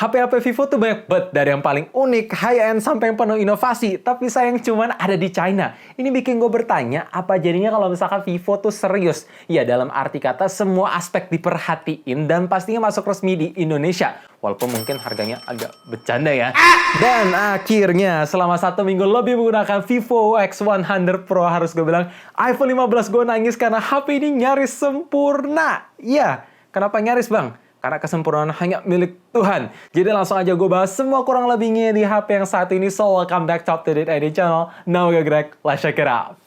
HP-HP Vivo tuh banyak banget, dari yang paling unik, high-end, sampai yang penuh inovasi. Tapi sayang cuman ada di China. Ini bikin gue bertanya, apa jadinya kalau misalkan Vivo tuh serius? Ya, dalam arti kata semua aspek diperhatiin dan pastinya masuk resmi di Indonesia. Walaupun mungkin harganya agak bercanda ya. Dan akhirnya, selama 1 minggu lebih menggunakan Vivo X100 Pro, harus gue bilang, iPhone 15 gue nangis karena HP ini nyaris sempurna. Iya, kenapa nyaris bang? Karena kesempurnaan hanya milik Tuhan. Jadi langsung aja gue bahas semua kurang lebihnya di HP yang saat ini. So, welcome back to Up to Date ID channel. Now gue Greg, let's check it out.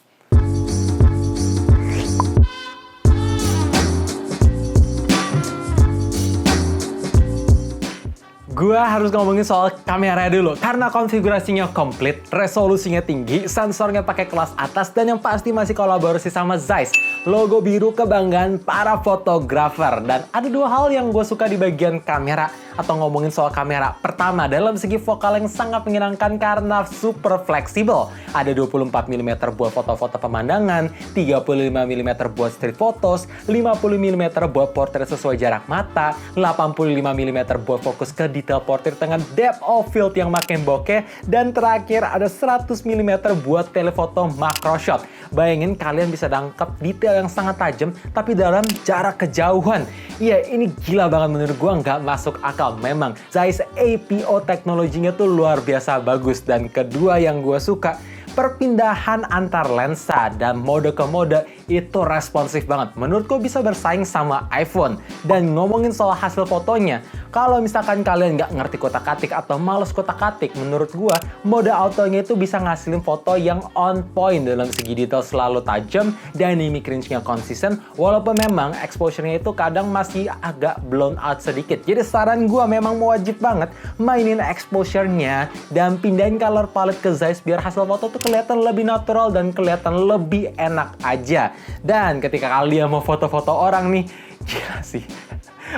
Gua harus ngomongin soal kamera dulu, karena konfigurasinya komplit, resolusinya tinggi, sensornya pakai kelas atas, dan yang pasti masih kolaborasi sama Zeiss, logo biru kebanggaan para fotografer. Dan ada dua hal yang gue suka di bagian kamera, atau ngomongin soal kamera. Pertama, dalam segi vokal yang sangat menyenangkan karena super fleksibel. Ada 24mm buat foto-foto pemandangan, 35mm buat street photos, 50mm buat portrait sesuai jarak mata, 85mm buat fokus ke detail portrait dengan depth of field yang makin bokeh, dan terakhir ada 100mm buat telefoto macro shot. Bayangin kalian bisa nangkep detail yang sangat tajam tapi dalam jarak kejauhan. Iya, ini gila banget menurut gua, nggak masuk akal. Memang Zeiss APO teknologinya tuh luar biasa bagus. Dan kedua yang gua suka, perpindahan antar lensa dan mode ke mode itu responsif banget. Menurutku bisa bersaing sama iPhone. Dan ngomongin soal hasil fotonya, kalau misalkan kalian nggak ngerti kotak-katik atau males kotak-katik, menurut gua mode autonya itu bisa ngasilin foto yang on point dalam segi detail selalu tajam, dynamic range-nya konsisten, walaupun memang exposure-nya itu kadang masih agak blown out sedikit. Jadi saran gua memang wajib banget mainin exposure-nya dan pindahin color palette ke Zeiss biar hasil foto tuh kelihatan lebih natural dan kelihatan lebih enak aja. Dan ketika kalian mau foto-foto orang nih, gila sih,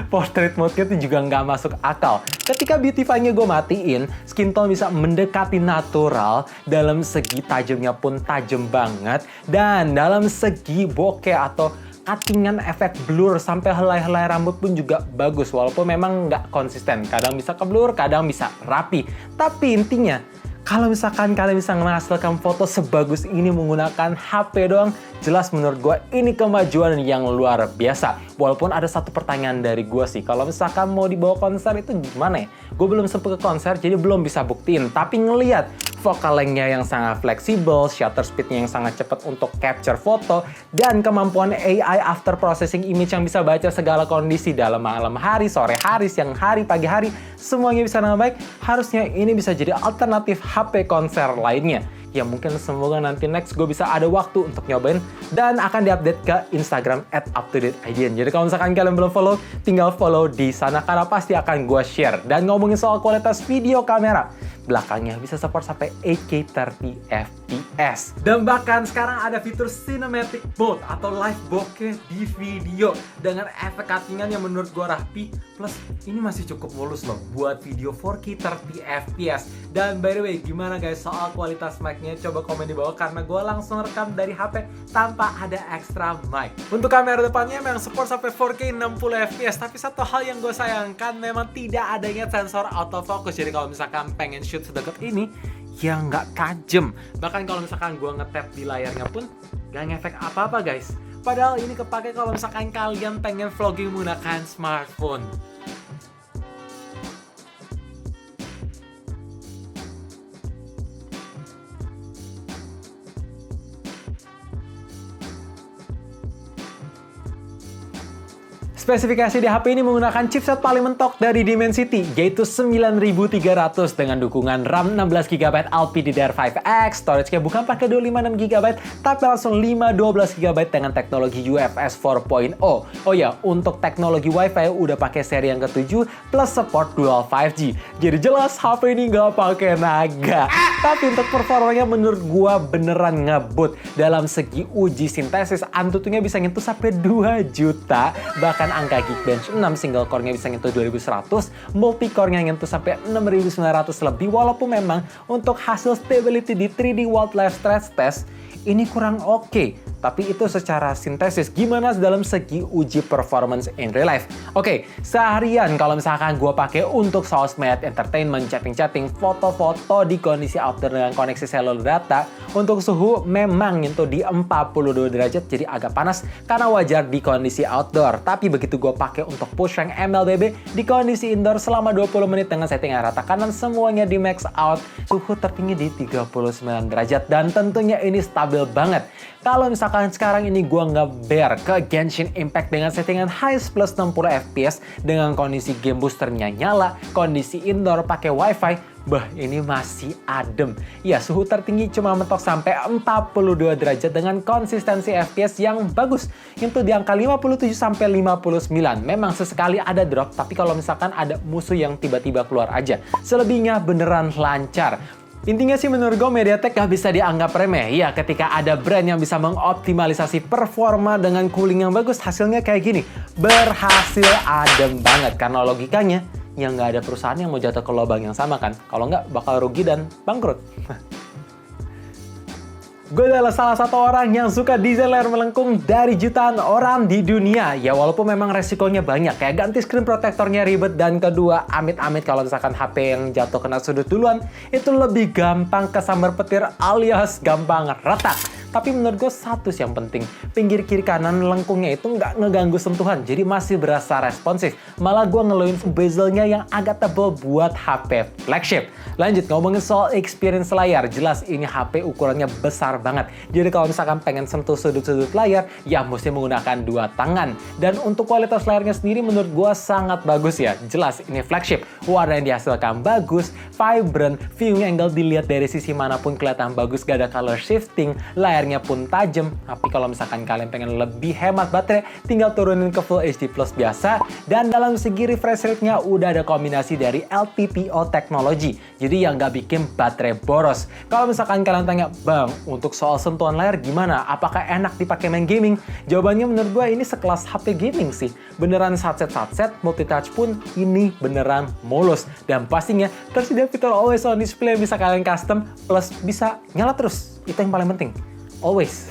portrait mode-nya tuh juga nggak masuk akal. Ketika beautify-nya gue matiin, skin tone bisa mendekati natural, dalam segi tajamnya pun tajam banget, dan dalam segi bokeh atau cuttingan efek blur sampai helai-helai rambut pun juga bagus, walaupun memang nggak konsisten. Kadang bisa ke blur, kadang bisa rapi. Tapi intinya, kalau misalkan kalian bisa menghasilkan foto sebagus ini menggunakan HP doang, jelas menurut gue ini kemajuan yang luar biasa. Walaupun ada satu pertanyaan dari gue sih, kalau misalkan mau dibawa konser itu gimana ya? Gue belum sempat ke konser, jadi belum bisa buktiin. Tapi ngelihat focal length-nya yang sangat fleksibel, shutter speed-nya yang sangat cepat untuk capture foto, dan kemampuan AI after processing image yang bisa baca segala kondisi dalam malam hari, sore hari, siang hari, pagi hari, semuanya bisa dengan baik. Harusnya ini bisa jadi alternatif HP konser lainnya. Ya mungkin semoga nanti next gue bisa ada waktu untuk nyobain dan akan diupdate ke Instagram @uptodateidn. Jadi kalau misalkan kalian belum follow, tinggal follow di sana karena pasti akan gue share. Dan ngomongin soal kualitas video kamera, belakangnya bisa support sampai 8K 30 fps. Dan bahkan sekarang ada fitur cinematic mode atau live bokeh di video dengan efek cuttingan yang menurut gue rapi. Plus ini masih cukup mulus loh buat video 4K 30 fps. Dan by the way, gimana guys soal kualitas mic-nya? Coba komen di bawah karena gue langsung rekam dari HP tanpa ada extra mic. Untuk kamera depannya memang support sampai 4K 60 fps. Tapi satu hal yang gue sayangkan memang tidak adanya sensor autofocus. Jadi kalau misalkan pengen shoot sedekat ini, ya nggak tajam. Bahkan kalau misalkan gue nge-tap di layarnya pun nggak ngefek apa-apa guys. Padahal ini kepake kalau misalkan kalian pengen vlogging menggunakan smartphone. Spesifikasi di HP ini menggunakan chipset paling mentok dari Dimensity, yaitu 9300 dengan dukungan RAM 16GB LPDDR5X, storage-nya bukan pakai 256GB, tapi langsung 512GB dengan teknologi UFS 4.0. Oh ya, untuk teknologi Wi-Fi udah pakai seri yang ke-7 plus support dual 5G. Jadi jelas HP ini nggak pakai naga. Tapi untuk performanya menurut gua beneran ngebut. Dalam segi uji sintesis, Antutunya bisa nyentuh sampai 2 juta, bahkan angka Geekbench 6 single core-nya bisa nyentuh 2100, multi-core-nya nyentuh sampai 6900 lebih, walaupun memang untuk hasil stability di 3D Wildlife Stress Test ini kurang oke. Tapi itu secara sintesis, gimana dalam segi uji performance in real life? Oke, seharian kalau misalkan gue pakai untuk sosmed, entertainment, chatting-chatting, foto-foto di kondisi outdoor dengan koneksi seluler data, untuk suhu memang nyentuh di 42 derajat, jadi agak panas karena wajar di kondisi outdoor. Tapi begitu gue pakai untuk push rank MLBB di kondisi indoor selama 20 menit dengan settingan rata kanan semuanya di max out, suhu tertinggi di 39 derajat dan tentunya ini stabil banget. Kalau misalkan sekarang ini gue nge-bear ke Genshin Impact dengan settingan highest plus 60 fps dengan kondisi game boosternya nyala, kondisi indoor pakai wifi, ini masih adem. Ya, suhu tertinggi cuma mentok sampai 42 derajat dengan konsistensi FPS yang bagus. Itu di angka 57 sampai 59. Memang sesekali ada drop, tapi kalau misalkan ada musuh yang tiba-tiba keluar aja. Selebihnya beneran lancar. Intinya sih menurut gue MediaTek gak bisa dianggap remeh. Ya, ketika ada brand yang bisa mengoptimalisasi performa dengan cooling yang bagus, hasilnya kayak gini. Berhasil adem banget. Karena logikanya, ya nggak ada perusahaan yang mau jatuh ke lubang yang sama kan. Kalau nggak, bakal rugi dan bangkrut. Gue adalah salah satu orang yang suka desain layar melengkung dari jutaan orang di dunia. Ya walaupun memang resikonya banyak, kayak ganti screen protectornya ribet, dan kedua, amit-amit kalau misalkan HP yang jatuh kena sudut duluan, itu lebih gampang kesambar petir alias gampang retak. Tapi menurut gue satu sih yang penting, pinggir kiri kanan lengkungnya itu nggak ngeganggu sentuhan, jadi masih berasa responsif. Malah gue ngeluhin bezelnya yang agak tebal buat HP flagship. Lanjut ngomongin soal experience layar, jelas ini HP ukurannya besar banget. Jadi kalau misalkan pengen sentuh sudut-sudut layar, ya mesti menggunakan dua tangan. Dan untuk kualitas layarnya sendiri menurut gue sangat bagus ya. Jelas ini flagship, warna yang dihasilkan bagus, vibrant, viewing angle dilihat dari sisi manapun kelihatan bagus, gak ada color shifting, layarnya pun tajam. Tapi kalau misalkan kalian pengen lebih hemat baterai, tinggal turunin ke Full HD Plus biasa. Dan dalam segi refresh rate-nya udah ada kombinasi dari LTPO teknologi, jadi yang nggak bikin baterai boros. Kalau misalkan kalian tanya, Bang, untuk soal sentuhan layar gimana? Apakah enak dipakai main gaming? Jawabannya menurut gue ini sekelas HP gaming sih. Beneran satset-satset, multitouch pun ini beneran mulus. Dan pastinya tersedia fitur always on display yang bisa kalian custom, plus bisa nyala terus. Itu yang paling penting. Always.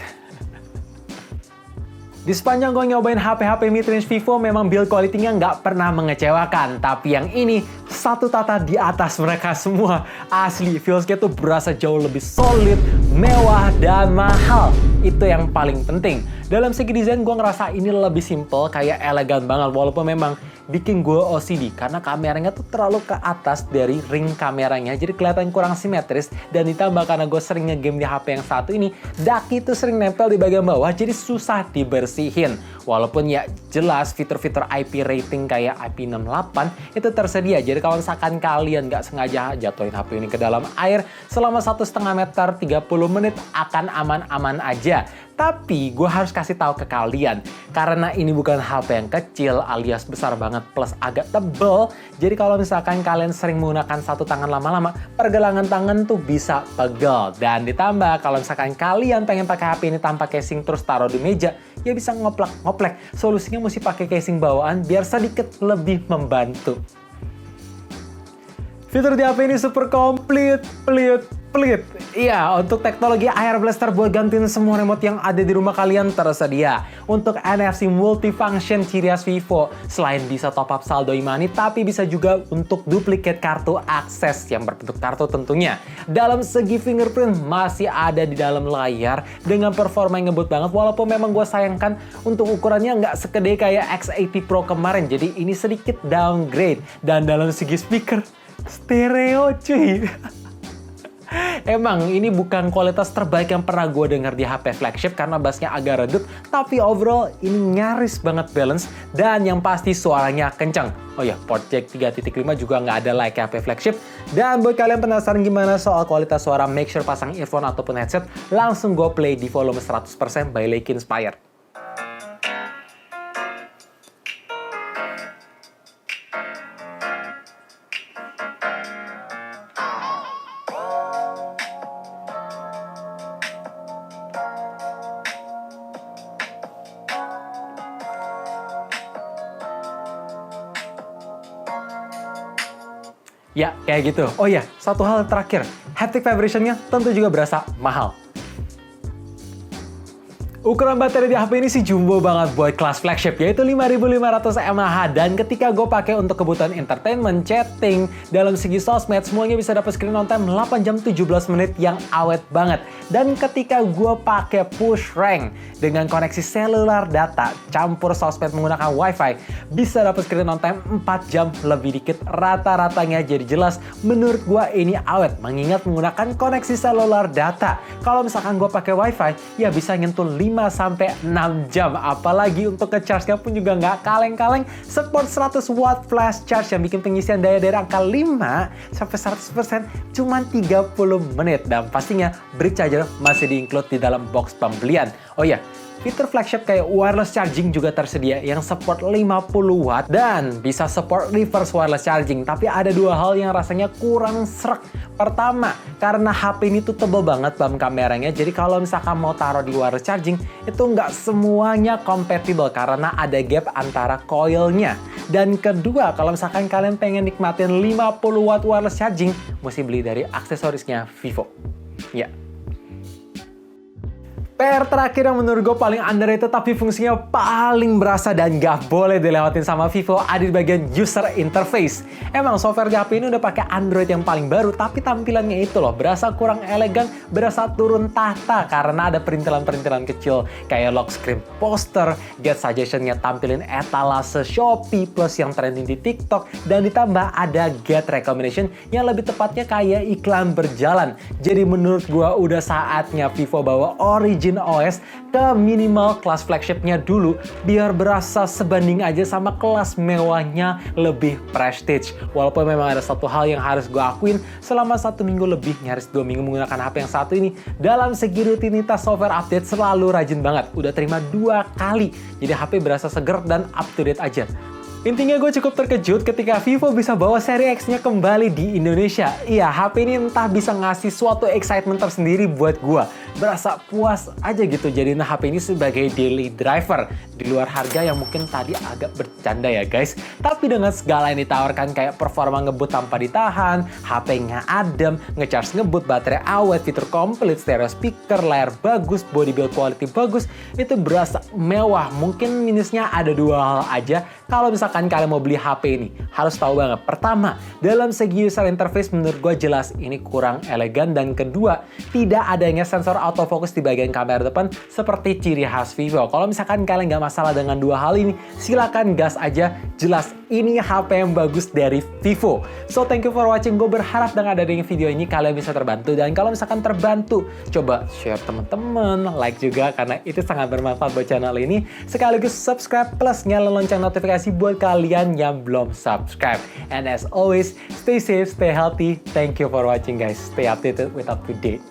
Di sepanjang gue nyobain HP-HP mid-range Vivo, memang build quality-nya nggak pernah mengecewakan. Tapi yang ini, satu tata di atas mereka semua. Asli, feels-nya tuh berasa jauh lebih solid, mewah, dan mahal. Itu yang paling penting. Dalam segi desain, gue ngerasa ini lebih simple, kayak elegan banget. Walaupun memang bikin gue OCD, karena kameranya tuh terlalu ke atas dari ring kameranya. Jadi kelihatan kurang simetris. Dan ditambah karena gue sering nge-game di HP yang satu ini, daki tuh sering nempel di bagian bawah, jadi susah dibersihin. Walaupun ya jelas fitur-fitur IP rating kayak IP68 itu tersedia. Jadi kalau misalkan kalian nggak sengaja jatuhin HP ini ke dalam air selama 1,5 meter 30 menit akan aman-aman aja. Tapi gue harus kasih tahu ke kalian, karena ini bukan HP yang kecil alias besar banget plus agak tebel. Jadi kalau misalkan kalian sering menggunakan satu tangan lama-lama, pergelangan tangan tuh bisa pegel. Dan ditambah kalau misalkan kalian pengen pakai HP ini tanpa casing terus taruh di meja, ya bisa ngoplek. Solusinya mesti pakai casing bawaan biar sedikit lebih membantu. Fitur di HP ini super komplit, pelit. Iya, untuk teknologi Air Blaster buat gantiin semua remote yang ada di rumah kalian tersedia. Untuk NFC multifunction ciri khas Vivo, selain bisa top up saldo e-money, tapi bisa juga untuk duplicate kartu akses yang berbentuk kartu tentunya. Dalam segi fingerprint masih ada di dalam layar dengan performa yang ngebut banget, walaupun memang gue sayangkan untuk ukurannya nggak segede kayak X80 Pro kemarin, jadi ini sedikit downgrade. Dan dalam segi speaker, stereo cuy. Emang ini bukan kualitas terbaik yang pernah gue denger di HP flagship karena bassnya agak redup, tapi overall ini nyaris banget balance dan yang pasti suaranya kencang. Oh ya, port jack 3.5 juga nggak ada like HP flagship. Dan buat kalian penasaran gimana soal kualitas suara, make sure pasang earphone ataupun headset, langsung gue play di volume 100% by Leica-Inspire. Ya, kayak gitu. Oh ya, satu hal terakhir. Haptic vibration-nya tentu juga berasa mahal. Ukuran baterai di HP ini sih jumbo banget buat kelas flagship, yaitu 5500 mAh, dan ketika gue pakai untuk kebutuhan entertainment, chatting, dalam segi sosmed, semuanya bisa dapat screen on time 8 jam 17 menit yang awet banget. Dan ketika gue pakai push rank dengan koneksi seluler data campur sosmed menggunakan wifi, bisa dapat screen on time 4 jam lebih dikit rata-ratanya. Jadi jelas menurut gue ini awet, mengingat menggunakan koneksi seluler data. Kalau misalkan gue pakai wifi, ya bisa nyentuh 5-6 jam. Apalagi untuk ngecharge-nya pun juga nggak kaleng-kaleng. Support 100 watt flash charge yang bikin pengisian daya dari angka 5-100% cuma 30 menit. Dan pastinya brick charger masih di-include di dalam box pembelian. Oh iya, fitur flagship kayak wireless charging juga tersedia yang support 50 watt dan bisa support reverse wireless charging. Tapi ada dua hal yang rasanya kurang srek. Pertama, karena HP ini tuh tebel banget bam kameranya, jadi kalau misalkan mau taruh di wireless charging, itu nggak semuanya compatible karena ada gap antara coilnya. Dan kedua, kalau misalkan kalian pengen nikmatin 50 watt wireless charging, mesti beli dari aksesorisnya Vivo. Ya. PR terakhir yang menurut gue paling underrated tapi fungsinya paling berasa dan gak boleh dilewatin sama Vivo ada di bagian user interface. Emang software di HP ini udah pakai Android yang paling baru, tapi tampilannya itu loh berasa kurang elegan, berasa turun tahta karena ada perintilan-perintilan kecil kayak lock screen poster, get suggestion-nya tampilin etalase Shopee plus yang trending di TikTok, dan ditambah ada get recommendation yang lebih tepatnya kayak iklan berjalan. Jadi menurut gue udah saatnya Vivo bawa Origin OS ke minimal kelas flagshipnya dulu biar berasa sebanding aja sama kelas mewahnya lebih prestige. Walaupun memang ada satu hal yang harus gue akuin, selama 1 minggu lebih, nyaris 2 minggu menggunakan HP yang satu ini, dalam segi rutinitas software update selalu rajin banget. Udah terima 2 kali, jadi HP berasa seger dan up to date aja. Intinya gue cukup terkejut ketika Vivo bisa bawa seri X-nya kembali di Indonesia. Iya, HP ini entah bisa ngasih suatu excitement tersendiri buat gue. Berasa puas aja gitu jadiin HP ini sebagai daily driver. Di luar harga yang mungkin tadi agak bercanda ya guys. Tapi dengan segala yang ditawarkan kayak performa ngebut tanpa ditahan, HP-nya adem, ngecharge ngebut, baterai awet, fitur komplit, stereo speaker, layar bagus, body build quality bagus, itu berasa mewah. Mungkin minusnya ada 2 hal aja. Kalau misalkan kalian mau beli HP ini, harus tahu banget. Pertama, dalam segi user interface menurut gue jelas ini kurang elegan. Dan kedua, tidak adanya sensor autofocus di bagian kamera depan seperti ciri khas Vivo. Kalau misalkan kalian nggak masalah dengan 2 hal ini, silakan gas aja. Jelas ini HP yang bagus dari Vivo. So thank you for watching. Gue berharap dengan adanya video ini kalian bisa terbantu. Dan kalau misalkan terbantu, coba share teman-teman, like juga karena itu sangat bermanfaat buat channel ini. Sekaligus subscribe plus nyalain lonceng notifikasi buat kalian yang belum subscribe. And as always, stay safe, stay healthy. Thank you for watching guys. Stay updated with up to date.